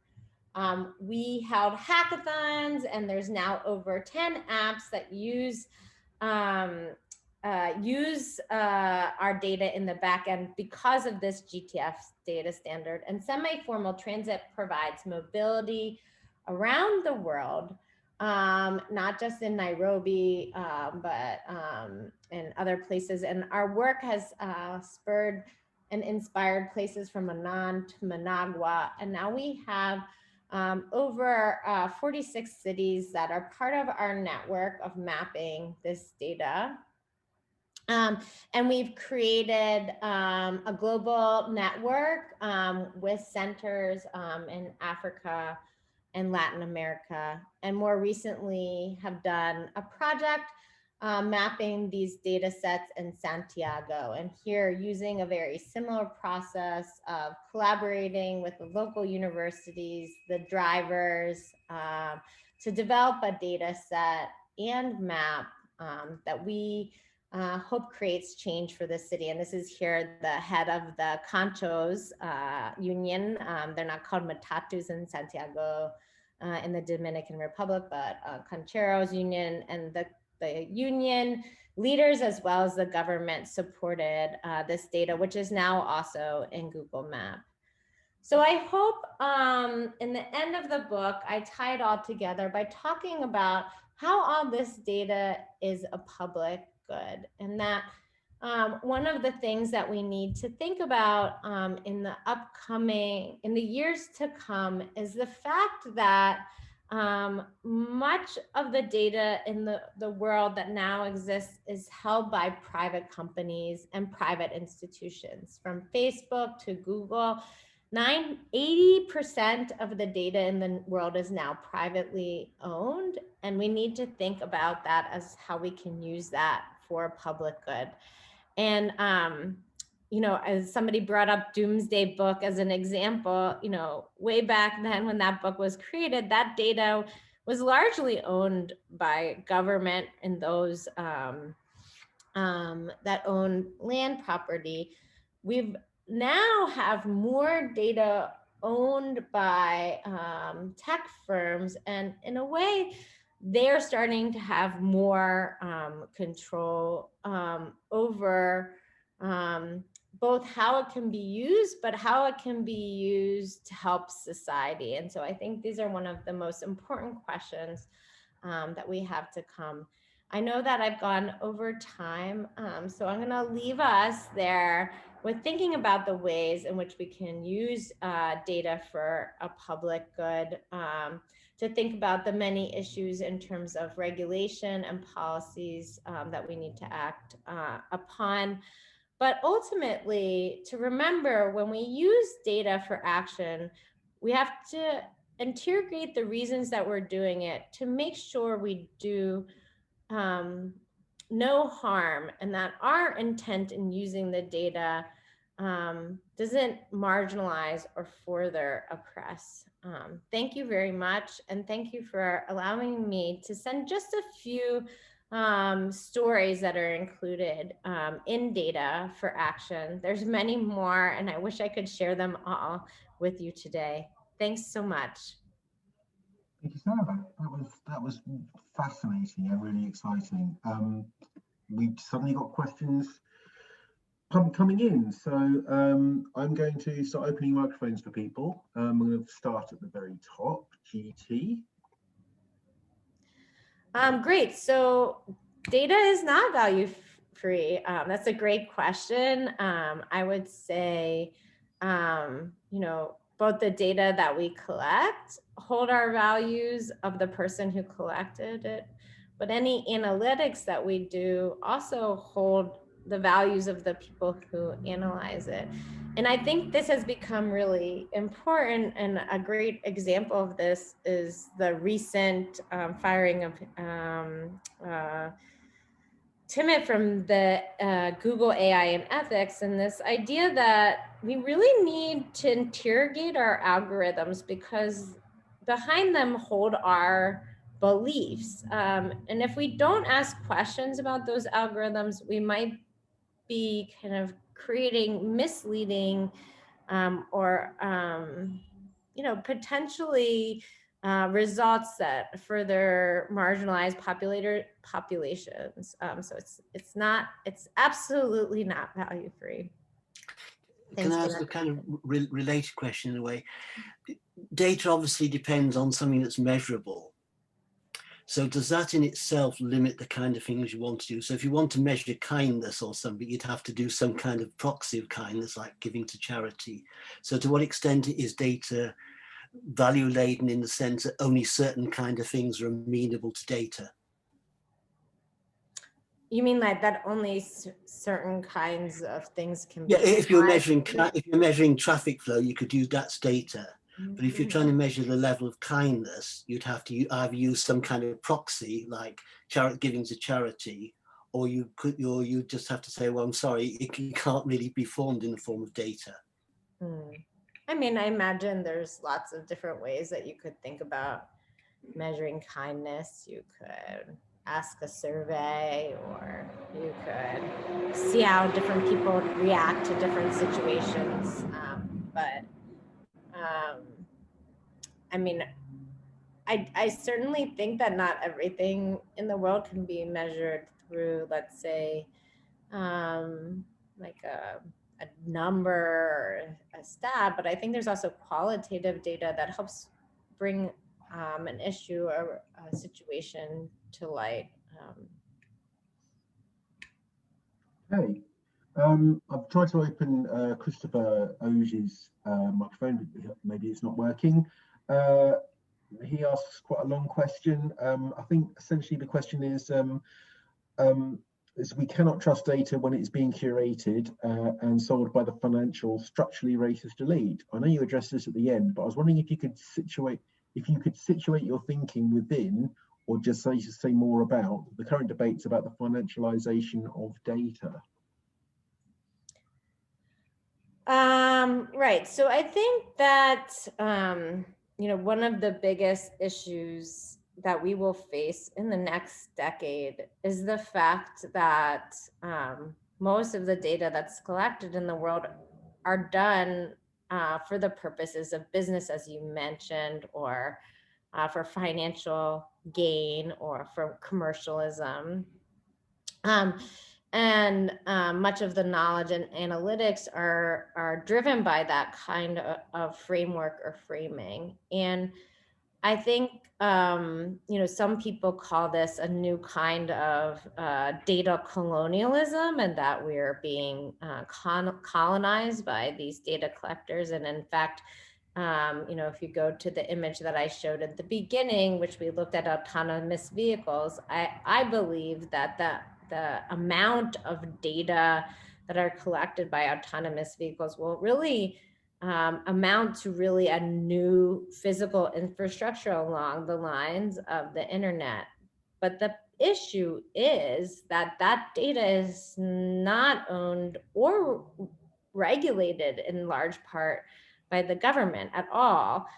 We held hackathons, and there's now over 10 apps that use our data in the back end because of this GTF data standard. And semi-formal transit provides mobility around the world not just in Nairobi, but in other places. And our work has spurred and inspired places from Annan to Managua. And now we have over 46 cities that are part of our network of mapping this data. And we've created a global network with centers in Africa and Latin America, and more recently have done a project mapping these data sets in Santiago. And here, using a very similar process of collaborating with the local universities, the drivers, to develop a data set and map that we hope creates change for the city. And this is here the head of the Conchos union. They're not called Matatus in Santiago in the Dominican Republic, but Concheros union, and the union leaders as well as the government supported this data, which is now also in Google Map. So I hope in the end of the book, I tie it all together by talking about how all this data is a public good, and that one of the things that we need to think about in the years to come is the fact that much of the data in the world that now exists is held by private companies and private institutions, from Facebook to Google. 80% of the data in the world is now privately owned, and we need to think about that as how we can use that for public good. And you know, as somebody brought up Doomsday Book as an example, you know, way back then when that book was created, that data was largely owned by government and those that own land property. We've now have more data owned by tech firms, and in a way, they're starting to have more control over both how it can be used, but how it can be used to help society. And so I think these are one of the most important questions that we have to come. I know that I've gone over time, so I'm going to leave us there with thinking about the ways in which we can use data for a public good, to think about the many issues in terms of regulation and policies that we need to act upon. But ultimately, to remember, when we use data for action, we have to interrogate the reasons that we're doing it to make sure we do no harm, and that our intent in using the data doesn't marginalize or further oppress. Thank you very much, and thank you for allowing me to send just a few stories that are included in data for action. There's many more, and I wish I could share them all with you today. Thanks so much. Thank you, Sarah. That was fascinating and really exciting. We suddenly got questions coming in, so I'm going to start opening microphones for people. I'm going to start at the very top. GT. Great. So data is not value free. That's a great question. I would say, you know, both the data that we collect hold our values of the person who collected it, but any analytics that we do also hold the values of the people who analyze it. And I think this has become really important, and a great example of this is the recent firing of Timid from the Google AI and ethics, and this idea that we really need to interrogate our algorithms because behind them hold our beliefs. And if we don't ask questions about those algorithms, we might be kind of creating misleading or you know, potentially results that further marginalize populations. So it's absolutely not value free. Can I ask a kind of related question in a way? Data obviously depends on something that's measurable. So does that in itself limit the kind of things you want to do? So if you want to measure kindness or something, you'd have to do some kind of proxy of kindness, like giving to charity. So to what extent is data value laden in the sense that only certain kind of things are amenable to data? You mean like that only certain kinds of things can be? Yeah, if you're measuring traffic flow, you could use that's data. But if you're trying to measure the level of kindness, you'd have to either use some kind of proxy, like giving to charity, or you just have to say, well, I'm sorry, it can't really be formed in the form of data. I mean, I imagine there's lots of different ways that you could think about measuring kindness. You could ask a survey, or you could see how different people react to different situations. I mean, I certainly think that not everything in the world can be measured through, let's say, like a number or a stat, but I think there's also qualitative data that helps bring an issue or a situation to light. Okay. I've tried to open Christopher Oge's microphone. Maybe it's not working. He asks quite a long question. I think essentially the question is we cannot trust data when it's being curated and sold by the financial, structurally racist elite. I know you addressed this at the end, but I was wondering if you could situate your thinking within, or just say more about the current debates about the financialization of data. Right. So I think that one of the biggest issues that we will face in the next decade is the fact that most of the data that's collected in the world are done for the purposes of business, as you mentioned, or for financial gain, or for commercialism. And much of the knowledge and analytics are driven by that kind of framework or framing. And I think, some people call this a new kind of data colonialism, and that we're being colonized by these data collectors. And in fact, if you go to the image that I showed at the beginning, which we looked at autonomous vehicles, I believe that the amount of data that are collected by autonomous vehicles will really amount to really a new physical infrastructure along the lines of the internet. But the issue is that that data is not owned or regulated in large part by the government at all.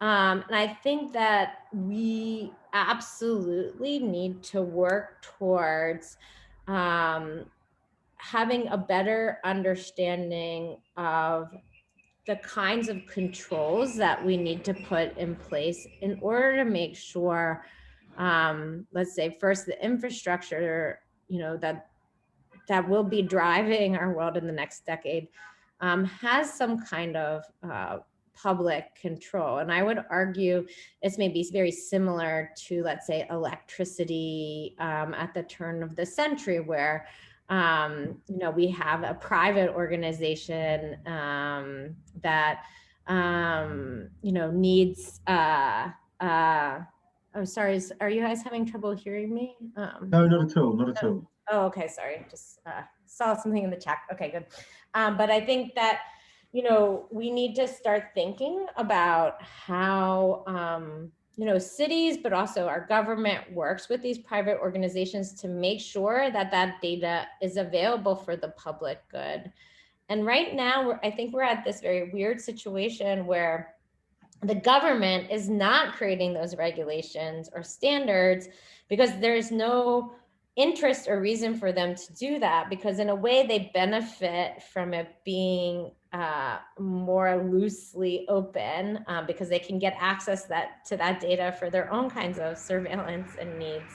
And I think that we absolutely need to work towards having a better understanding of the kinds of controls that we need to put in place in order to make sure, let's say, first, the infrastructure, that will be driving our world in the next decade has some kind of public control. And I would argue it's maybe very similar to, let's say, electricity at the turn of the century, where we have a private organization that needs I'm sorry, are you guys having trouble hearing me? No, not at all, not at all. Oh, okay, sorry, just saw something in the chat. Okay, good. But I think that we need to start thinking about how cities, but also our government, works with these private organizations to make sure that that data is available for the public good. And right now, I think we're at this very weird situation where the government is not creating those regulations or standards because there's no interest or reason for them to do that, because in a way they benefit from it being more loosely open because they can get access to that data for their own kinds of surveillance and needs.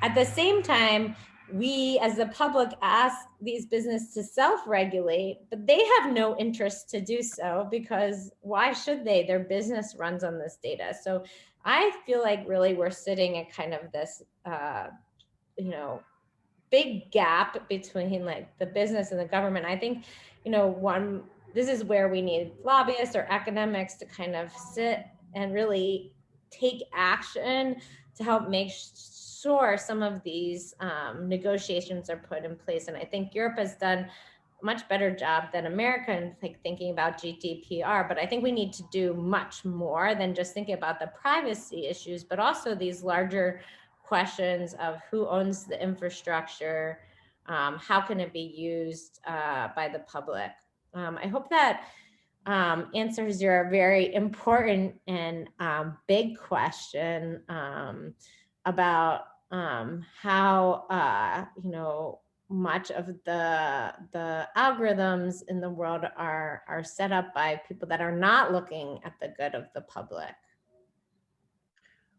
At the same time, we as the public ask these businesses to self-regulate, but they have no interest to do so, because why should they? Their business runs on this data. So I feel like really we're sitting at kind of this, big gap between like the business and the government. I think, this is where we need lobbyists or academics to kind of sit and really take action to help make sure some of these negotiations are put in place. And I think Europe has done a much better job than America in like thinking about GDPR, but I think we need to do much more than just thinking about the privacy issues, but also these larger questions of who owns the infrastructure, how can it be used by the public. I hope that answers your very important and big question about how much of the algorithms in the world are set up by people that are not looking at the good of the public.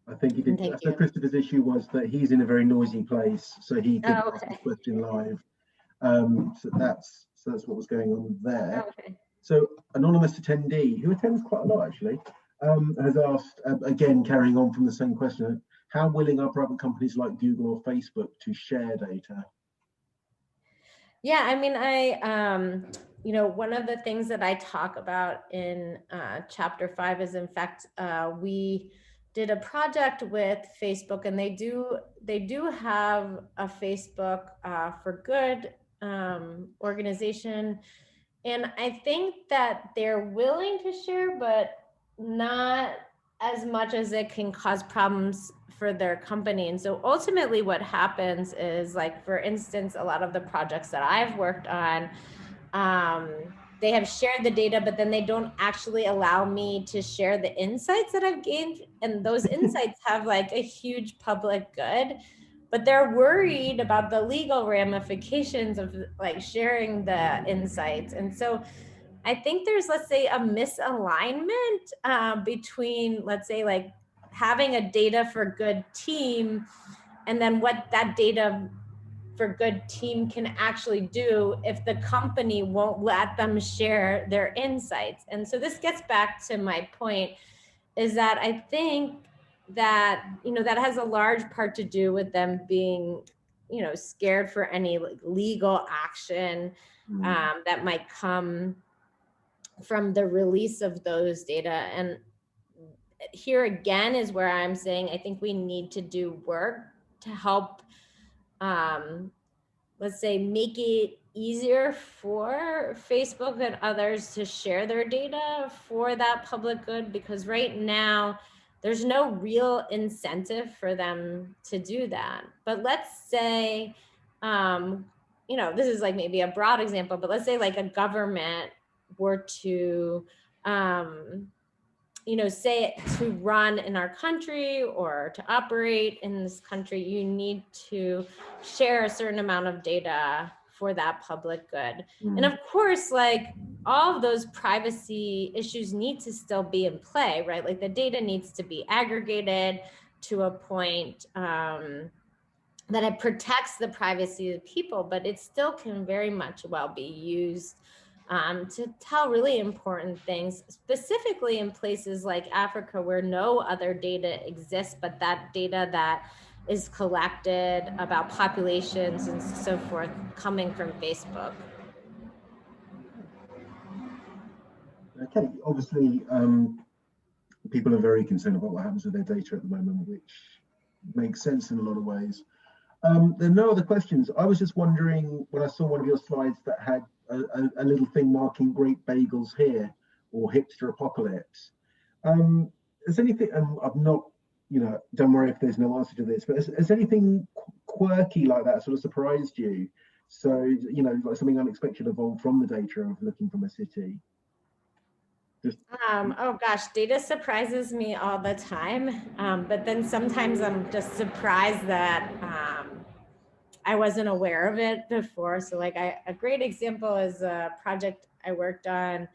I think he did. Thank So you. Christopher's issue was that he's in a very noisy place, so he couldn't ask his question live. So that's what was going on there. Okay. So anonymous attendee, who attends quite a lot actually, has asked, again, carrying on from the same question, how willing are private companies like Google or Facebook to share data? Yeah, I mean, one of the things that I talk about in chapter 5 is, in fact, we did a project with Facebook, and they do have a Facebook for Good organization. And I think that they're willing to share, but not as much as it can cause problems for their company. And so ultimately what happens is, like, for instance, a lot of the projects that I've worked on, they have shared the data, but then they don't actually allow me to share the insights that I've gained. And those insights have like a huge public good, but they're worried about the legal ramifications of like sharing the insights. And so I think there's, let's say, a misalignment between, let's say, like having a data for good team and then what that data for good team can actually do if the company won't let them share their insights. And so this gets back to my point, is that I think that, that has a large part to do with them being, scared for any like legal action that might come from the release of those data. And here again is where I'm saying I think we need to do work to help let's say, make it easier for Facebook and others to share their data for that public good, because right now there's no real incentive for them to do that. But let's say, this is like maybe a broad example, but let's say like a government were to, say to run in our country or to operate in this country, you need to share a certain amount of data for that public good. And of course, like all of those privacy issues need to still be in play, right? Like the data needs to be aggregated to a point that it protects the privacy of people, but it still can very much well be used to tell really important things, specifically in places like Africa where no other data exists, but that data that is collected about populations and so forth coming from Facebook. Okay, obviously, people are very concerned about what happens with their data at the moment, which makes sense in a lot of ways. There are no other questions. I was just wondering, when I saw one of your slides that had a little thing marking great bagels here, or hipster apocalypse. Has anything, and I'm not, don't worry if there's no answer to this, but has anything quirky like that sort of surprised you? So, like something unexpected evolved from the data of looking from a city? Oh gosh, data surprises me all the time. But then sometimes I'm just surprised that I wasn't aware of it before. So like a great example is a project I worked on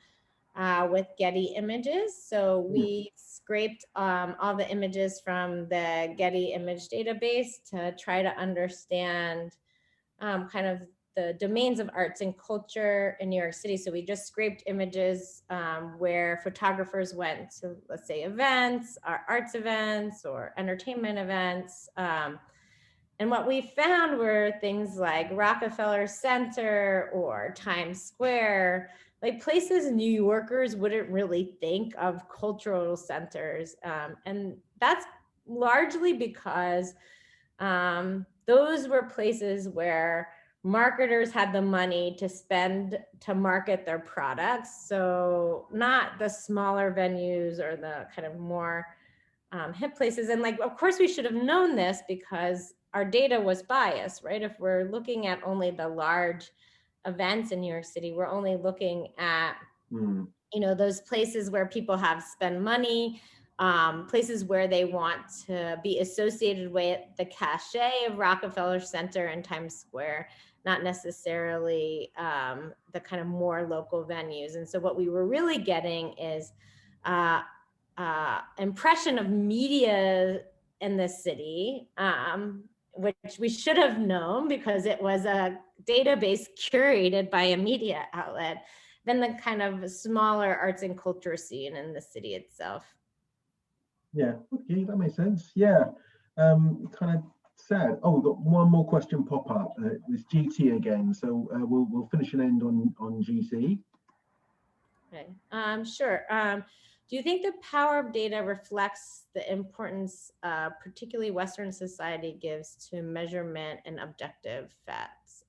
with Getty Images. So we scraped all the images from the Getty image database to try to understand kind of the domains of arts and culture in New York City. So we just scraped images where photographers went to, let's say, events, or arts events or entertainment events. And what we found were things like Rockefeller Center or Times Square, like places New Yorkers wouldn't really think of cultural centers. And that's largely because those were places where marketers had the money to spend to market their products. So not the smaller venues or the kind of more hip places. And like, of course we should have known this because our data was biased, right? If we're looking at only the large events in New York City, we're only looking at, you know, those places where people have spent money, places where they want to be associated with the cachet of Rockefeller Center and Times Square, not necessarily the kind of more local venues. And so what we were really getting is impression of media in the city, which we should have known because it was a database curated by a media outlet, than the kind of smaller arts and culture scene in the city itself. Yeah, okay, that makes sense. Yeah, kind of sad. Oh, we've got one more question pop up. It's GT again, so we'll finish and end on GT. Okay, sure. Do you think the power of data reflects the importance, particularly Western society gives to measurement and objective facts?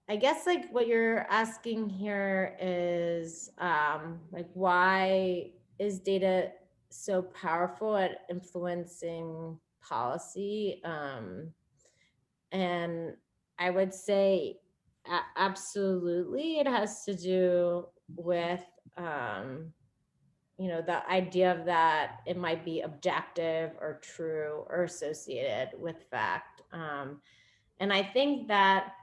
I guess like what you're asking here is like, why is data so powerful at influencing policy? And I would say absolutely it has to do with you know, the idea of that it might be objective or true or associated with fact. And I think that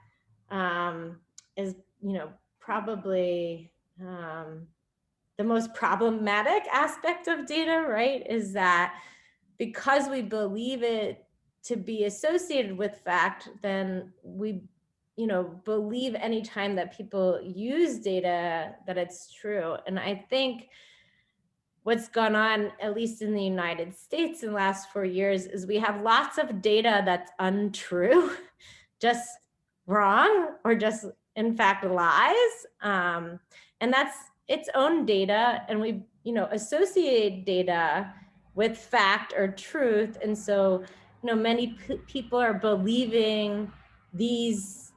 is, you know, probably the most problematic aspect of data, right? Is that because we believe it to be associated with fact, then we, you know, believe anytime that people use data that it's true. And I think what's gone on, at least in the United States in the last 4 years, is we have lots of data that's untrue, just wrong, or just in fact lies. And that's its own data. And we, you know, associate data with fact or truth. And so, you know, many people are believing these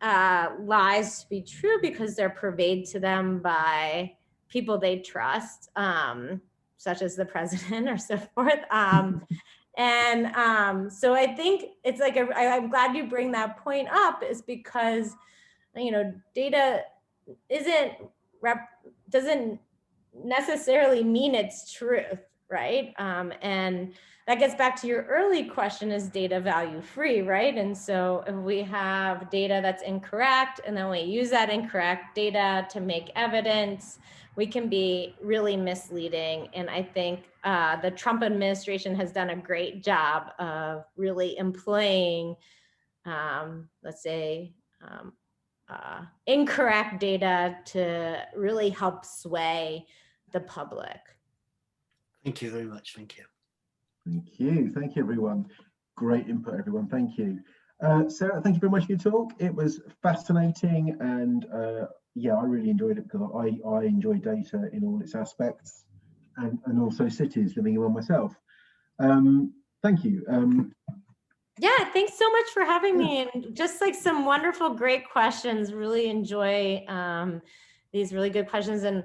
lies to be true because they're purveyed to them by people they trust, such as the president or so forth. So I think it's like, I'm glad you bring that point up, is because, you know, data doesn't necessarily mean it's truth, right? And that gets back to your early question, is data value free, right? And so if we have data that's incorrect and then we use that incorrect data to make evidence, we can be really misleading. And I think the Trump administration has done a great job of really employing, let's say, incorrect data to really help sway the public. Thank you very much. Thank you. Thank you. Thank you, everyone. Great input, everyone. Thank you. Sarah, thank you very much for your talk. It was fascinating, and yeah, I really enjoyed it because I enjoy data in all its aspects, and also cities, living in one myself. Thank you. Yeah, thanks so much for having me, and just like some wonderful, great questions. Really enjoy these really good questions, and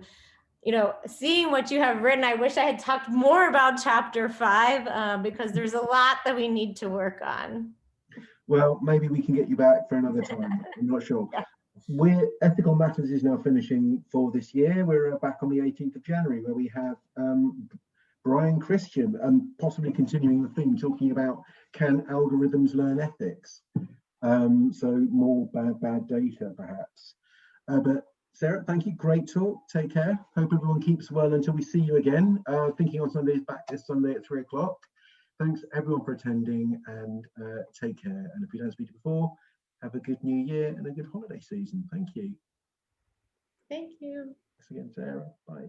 you know, seeing what you have written, I wish I had talked more about chapter 5 because there's a lot that we need to work on. Well, maybe we can get you back for another time. I'm not sure. Yeah. Ethical Matters is now finishing for this year. We're back on the 18th of January, where we have Brian Christian, possibly continuing the theme, talking about, can algorithms learn ethics? So more bad data, perhaps. But Sarah, thank you. Great talk. Take care. Hope everyone keeps well until we see you again. Thinking on Sundays, back this Sunday at 3 o'clock. Thanks everyone for attending, and take care. And if we don't speak before, have a good new year and a good holiday season. Thank you. Thank you. Thanks again, Sarah. Bye.